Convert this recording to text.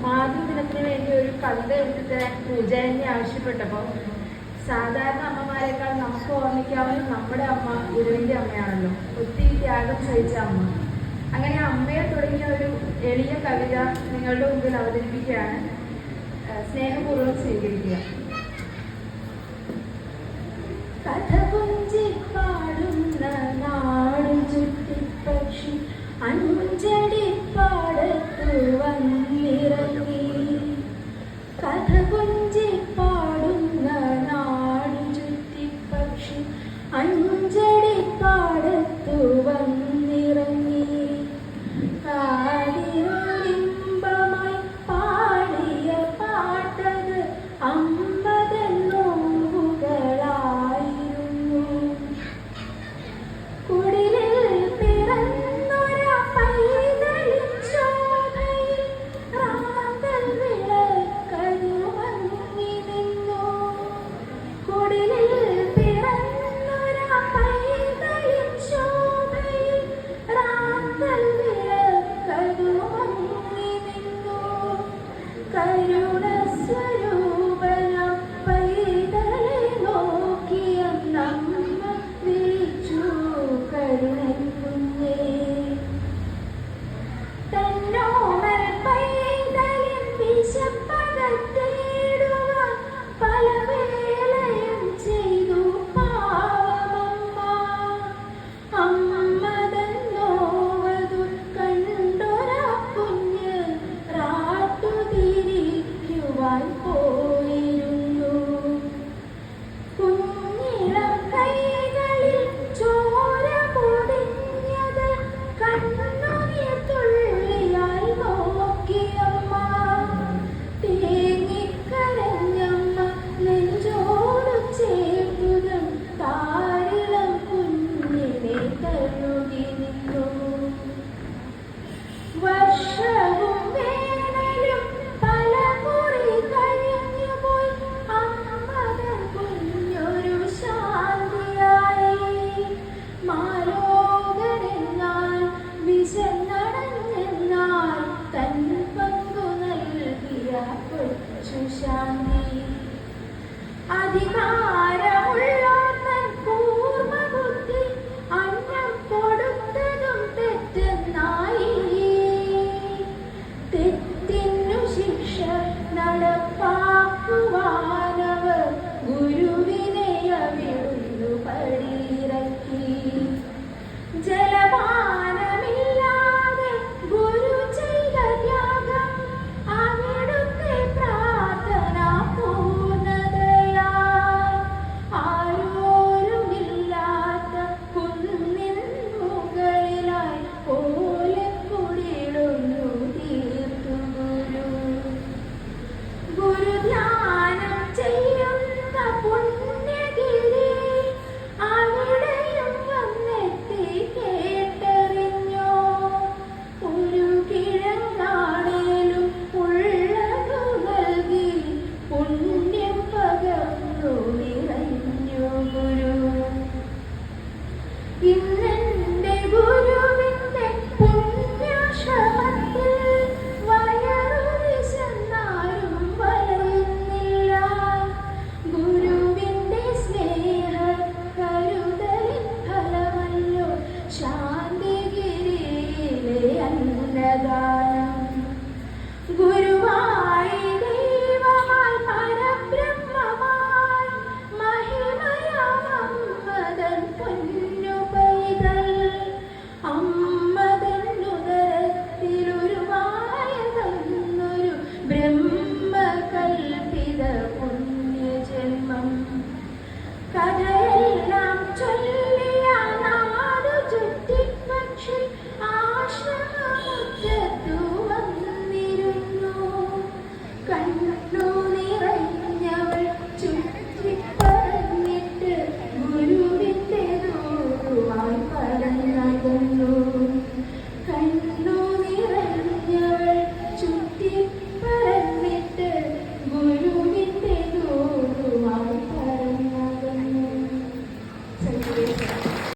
മാതൃദിനത്തിന് വേണ്ടി ഒരു കവിത എഴുതിത്തരാൻ പൂജാരിനെ ആവശ്യപ്പെട്ടപ്പോൾ സാധാരണ അമ്മമാരെക്കാൾ നമുക്ക് ഓർമ്മിക്കാവുന്ന നമ്മുടെ അമ്മ ഗുരുവിൻ്റെ അമ്മയാണല്ലോ, ഒത്തിരി ത്യാഗം സഹിച്ച അമ്മ. അങ്ങനെ അമ്മയെ തുടങ്ങിയ ഒരു എളിയ കവിത നിങ്ങളുടെ മുമ്പിൽ അവതരിപ്പിക്കുകയാണ്. സ്നേഹപൂർവ്വം സ്വീകരിക്കുക. കഥ പുഞ്ചിപ്പാടുന്ന നാടു ചുറ്റിപ്പക്ഷി അഞ്ചടിപ്പാടത്തു വന്നിറങ്ങി. കഥ പുഞ്ചിപ്പാടുന്ന നാടു ചുറ്റിപ്പക്ഷി അഞ്ചടിപ്പാടത്തു വന്നിറങ്ങി. കാതിരുളിമ്പമായി പാടിയ പാട്ടത് അമ്പതൻ നോവുകളായിരുന്നു. കുടിലിൽ പിറന്നൊര പൈതലിൻ ശോഭയിൽ റാന്തൽ വിളക്കതു മങ്ങി നിന്നു. കുടിലിൽ പിറന്നൊര പൈതലിൻ ശോഭയിൽ റാന്തൽ വിളക്കതു മങ്ങി നിന്നു. കരുണ സ്വരൂപന പൈതലെ നോക്കിയ നമ്മ വിളിച്ചു കരുണക്കുഞ്ഞേ. തന്നോമൽ പൈതലിൻ വിശപ്പകറ്റിടുവാൻ പല വേളയും ചെയ്തു പാവമമ്മ. അമ്മതൻ നോവതു കണ്ടൊരാ കുഞ്ഞ് റാട്ടുതിരിക്കുവാൻ പോയിരുന്നു. കുഞ്ഞിളം കൈകളിൽ ചോര പൊടിഞ്ഞത് കണ്ണുനീർ തുള്ളിയായി നോക്കിയമ്മ. തേങ്ങിക്കരഞ്ഞമ്മ നെഞ്ചോടു ചേർത്തുകം താരിളം കുഞ്ഞിനെ തഴുകി നിന്നു. വർഷവും വേനലും പല കുറി കഴിഞ്ഞുപോയി. അമ്മതൻ കുഞ്ഞൊരു ശാന്തിയായി. മാലോകരെന്നാൽ വിശന്നടഞ്ഞെന്നാൽ തൻ പങ്കു നൽകിയ കൊച്ചു ശാന്തി. അധികാരമുള്ളോർ തൻ കൂർമ്മ ബുദ്ധി അന്നം കൊടുത്തതും തെറ്റെന്നായി. തെറ്റിനു ശിക്ഷ നടപ്പാക്കുവാനവർ ഗുരുവിനെ അവിടുന്നു പടിയിറക്കി. ജലപാനമില്ലാതെ ഗുരു ചെയ്ത ത്യാഗം അവിടുത്തെ പ്രാർത്ഥന പൂർണ്ണതയാ. ആരോരുമില്ലാത്ത കുന്നിൻ മുകളിലായി പോലെ കുടിടുന്നു തീർത്തു ഗുരു. ഗുരുധ്യാനം ചെയ്യുന്ന പുണ്യഗിരി അവിടെയും വന്നെത്തി കേട്ടറിഞ്ഞോ. ഒരു കിഴങ്ങാണേലും ഉള്ളതു നൽകി പുണ്യം പകർന്നു നിറഞ്ഞു ഗുരു. ഇന്നെന്റെ ഗുരുവിന്റെ പുണ്യാശ്രമത്തിൽ വയറു വിശന്നാരും വലയുന്നില്ല. ഗുരുവിന്റെ സ്നേഹ കരുതലിൻ ഫലമല്ലോ ശാന്തിഗിരിയിലെ അന്നദാനം.